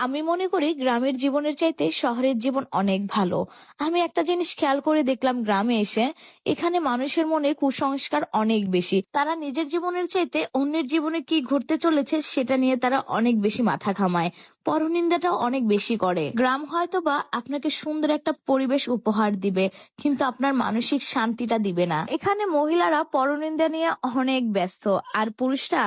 আমি মনে করি গ্রামের জীবনের চাইতে শহরের জীবন অনেক ভালো। আমি একটা জিনিস খেয়াল করে দেখলাম গ্রামে এসে, এখানে মানুষের মনে কুসংস্কার অনেক বেশি। তারা নিজের জীবনের চাইতে অন্যের জীবনে কি ঘটতে চলেছে সেটা নিয়ে তারা অনেক বেশি মাথা ঘামায়। পরনিন্দাটাও অনেক বেশি করে। গ্রাম হয়তো বা আপনাকে সুন্দর একটা পরিবেশ উপহার দিবে, কিন্তু আপনার মানসিক শান্তিটা দিবে না। এখানে মহিলারা পরনিন্দা নিয়ে অনেক ব্যস্ত, আর পুরুষরা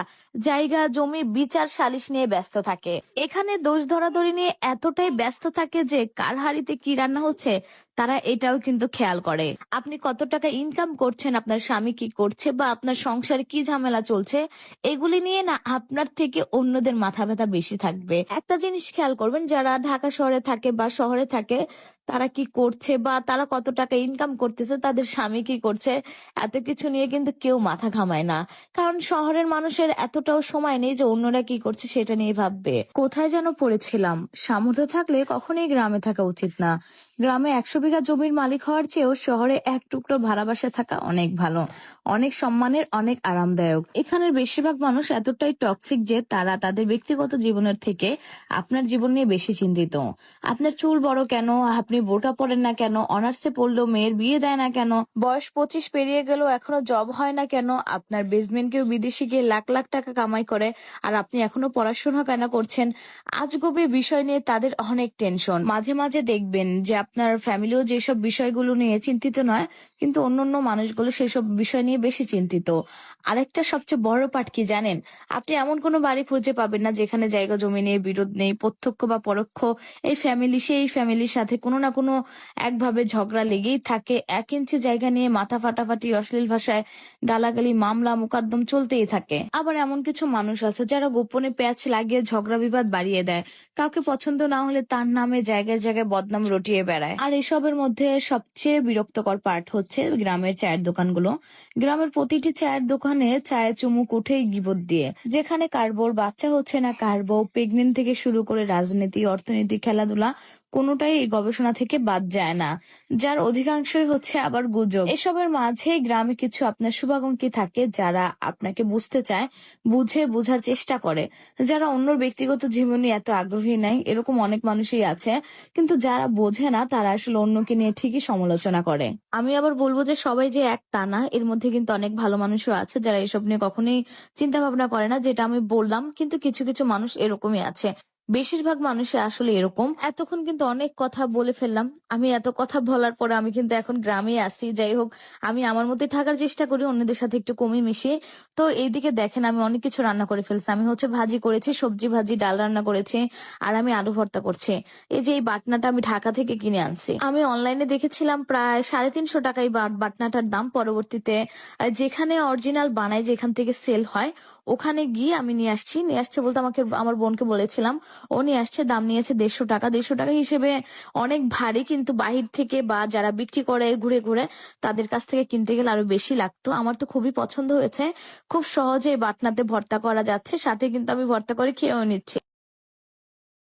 জায়গা জমি বিচার সালিশ নিয়ে ব্যস্ত থাকে। এখানে দোষ ধরাধরি নিয়ে এতটাই ব্যস্ত থাকে যে কার হাড়িতে কি রান্না হচ্ছে তারা এটাও কিন্তু খেয়াল করে। আপনি কত টাকা ইনকাম করছেন, আপনার স্বামী কি করছে, বা আপনার সংসারে কি ঝামেলা চলছে, এগুলি নিয়ে না আপনার থেকে অন্যদের মাথা ব্যথা বেশি থাকবে। একটা জিনিস খেয়াল করবেন, যারা ঢাকা শহরে থাকে বা শহরে থাকে, তারা কি করছে বা তারা কত টাকা ইনকাম করতেছে, তাদের স্বামী কি করছে, এত কিছু নিয়ে কিন্তু কেউ মাথা ঘামায় না। কারণ শহরের মানুষের এতটাও সময় নেই যে অন্যরা কি করছে সেটা নিয়ে ভাববে। কোথায় যেন পড়েছিলাম, সামর্থ্য থাকলে কখনোই গ্রামে থাকা উচিত না। গ্রামে 100 বিঘা জমির মালিক হওয়ার চেয়েও শহরে এক টুকরো ভাড়া বাসায় থাকা অনেক ভালো, অনেক সম্মানের, অনেক আরামদায়ক। এখানের বেশিরভাগ মানুষ এতটাই টক্সিক যে তারা তাদের ব্যক্তিগত জীবনের থেকে আপনার জীবন নিয়ে বেশি চিন্তিত। আপনার চুল বড় কেন, আপনি বোরকা পরেন না কেন, অনার্সে পড়লেও মেয়ের বিয়ে দেয় না কেন, বয়স 25 পেরিয়ে গেল এখনো জব হয় না কেন, আপনার বেসমেন্ট কেউ বিদেশে গিয়ে লাখ লাখ টাকা কামাই করে আর আপনি এখনো পড়াশোনা কেন করছেন, আজগুবি বিষয় নিয়ে তাদের অনেক টেনশন। মাঝে মাঝে দেখবেন যে আপনার ফ্যামিলিও যেসব বিষয়গুলো নিয়ে চিন্তিত নয়, কিন্তু অন্যান্য মানুষগুলো সেসব বিষয় নিয়ে বেশি চিন্তিত। আরেকটা সবচেয়ে বড় পাঠ কি জানেন? আপনি এমন কোনো বাড়ি খুঁজে পাবেন না যেখানে জায়গা জমি নিয়ে বিরোধ নেই। প্রত্যক্ষ বা পরোক্ষ এই ফ্যামিলি সেই ফ্যামিলির সাথে কোনো না কোনো একভাবে ঝগড়া লেগেই থাকে। 1 ইঞ্চি জায়গা নিয়ে মাথা ফাটাফাটি, অশ্লীল ভাষায় গালাগালি, মামলা মোকদ্দম চলতেই থাকে। আবার এমন কিছু মানুষ আছে যারা গোপনে প্যাচ লাগিয়ে ঝগড়া বিবাদ বাড়িয়ে দেয়। কাউকে পছন্দ না হলে তার নামে জায়গায় জায়গায় বদনাম রটিয়ে বেড়ায়। আর এসবের মধ্যে সবচেয়ে বিরক্তকর পার্ট হচ্ছে গ্রামের চায়ের দোকানগুলো। গ্রামের প্রতিটি চায়ের দোকানে চায়ে চুমুক উঠেই গিবত দিয়ে, যেখানে কার বউর বাচ্চা হচ্ছে না, কার বউ প্রেগনেন্ট থেকে শুরু করে রাজনীতি, অর্থনীতি, খেলাধুলা, কোনোটাই এই গবেষণা থেকে বাদ যায় না, যার অধিকাংশই হচ্ছে আবার গুজব। এসবের মাঝে গ্রামে কিছু আপনার শুভাকাঙ্ক্ষী থাকে যারা আপনাকে বুঝতে চায়, বোঝার চেষ্টা করে, যারা অন্যর ব্যক্তিগত জীবনে এত আগ্রহী নাই। এরকম অনেক মানুষই আছে, কিন্তু যারা বোঝে না তারা আসলে অন্যকে নিয়ে ঠিকই সমালোচনা করে। আমি আবার বলবো যে সবাই যে এক তা না, এর মধ্যে কিন্তু অনেক ভালো মানুষও আছে যারা এসব নিয়ে কখনোই চিন্তা ভাবনা করে না, যেটা আমি বললাম। কিন্তু কিছু কিছু মানুষ এরকমই আছে। বেশিরভাগ মানুষই আসলে এরকম। এতক্ষণ কিন্তু অনেক কথা বলে ফেললাম। আমি এত কথা বলার পরে আমি কিন্তু এখন গ্রামে আছি। যাই হোক, আমি আমার মধ্যে থাকার চেষ্টা করি, অন্যদের সাথে একটু কমই মিশি। তো এইদিকে দেখেন, আমি অনেক কিছু রান্না করে ফেলছি। আমি হচ্ছে ভাজি করেছি, সবজি ভাজি, ডাল রান্না করেছি, আর আমি আলু ভর্তা করছি। এই যে এই বাটনাটা আমি ঢাকা থেকে কিনে আনছি। আমি অনলাইনে দেখেছিলাম প্রায় 350 টাকা এই বাটনাটার দাম। পরবর্তীতে যেখানে অরিজিনাল বানায়, যেখান থেকে সেল হয়, ওখানে গিয়ে আমি নিয়ে আসছি। নিয়ে আসছে বলতে আমাকে আমার বোনকে বলেছিলাম, ও নিয়ে আসছে। দাম নিয়েছে 150 টাকা। 150 টাকা হিসেবে অনেক ভারী, কিন্তু বাহির থেকে বা যারা বিক্রি করে ঘুরে ঘুরে তাদের কাছ থেকে কিনতে গেলে আরো বেশি লাগতো। আমার তো খুবই পছন্দ হয়েছে। খুব সহজে এই বাটনাতে ভর্তা করা যাচ্ছে, সাথে কিন্তু আমি ভর্তা করে খেয়েও নিচ্ছি।